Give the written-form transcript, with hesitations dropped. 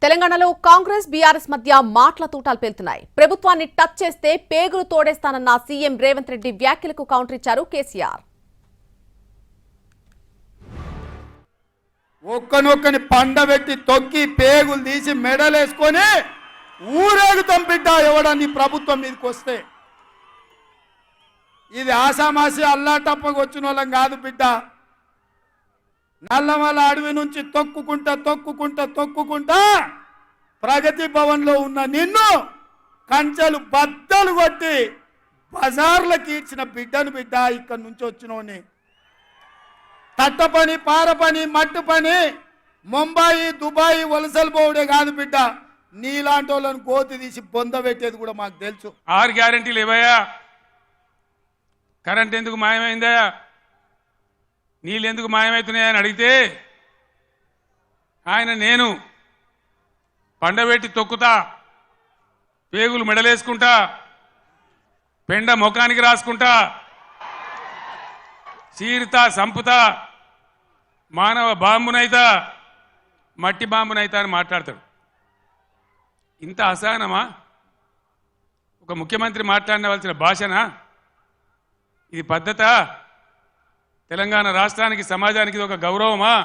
తెలంగాణలో కాంగ్రెస్ బీఆర్ఎస్ మధ్య మాటల తూటాలు పేలుతున్నాయి. ప్రభుత్వాన్ని టచ్ చేస్తే పేగులు తోడేస్తానన్న సీఎం రేవంత్ రెడ్డి వ్యాఖ్యలకు కౌంటర్ ఇచ్చారు కేసీఆర్. ఒక్కనొక్కని పండబెట్టి తొక్కి పేగులు తీసి మెడలేసుకొని ఊరేగుతాం బిడ్డ ఎవడని ప్రభుత్వం మీదకి వస్తే. ఇది ఆసామాసి అల్లాటప్పకు వచ్చిన వాళ్ళం కాదు బిడ్డ. నల్లమల అడవి నుంచి తొక్కుకుంటా ప్రగతి భవన్లో ఉన్న నిన్ను కంచెలు బద్దలు కొట్టి బజార్లకు ఈడ్చిన బిడ్డను బిడ్డ. ఇక్కడి నుంచి వచ్చినోని తట్ట పని, పార పని, మట్టు పని, ముంబాయి, దుబాయ్ వలసలు పోవడే కాదు బిడ్డ. నీలాంటి వాళ్ళని గోతి తీసి బొంద పెట్టేది కూడా మాకు తెలుసు. 6 గ్యారెంటీలు ఇవ్వయా? కరెంట్ ఎందుకు మాయమైందా? నీళ్ళు ఎందుకు మాయమవుతున్నాయని అడిగితే ఆయన నేను పండబెట్టి తొక్కుతా, పేగులు మెడలేసుకుంటా, పెండ ముఖానికి రాసుకుంటా, చీరుతా, సంపుతా, మానవ బాంబునైతా, మట్టి బాంబునైతా అని మాట్లాడతాడు. ఇంత అసహనమా? ఒక ముఖ్యమంత్రి మాట్లాడవలసిన భాషనా ఇది? పద్ధతా? తెలంగాణ రాష్ట్రానికి, సమాజానికి ఇది ఒక గౌరవమా?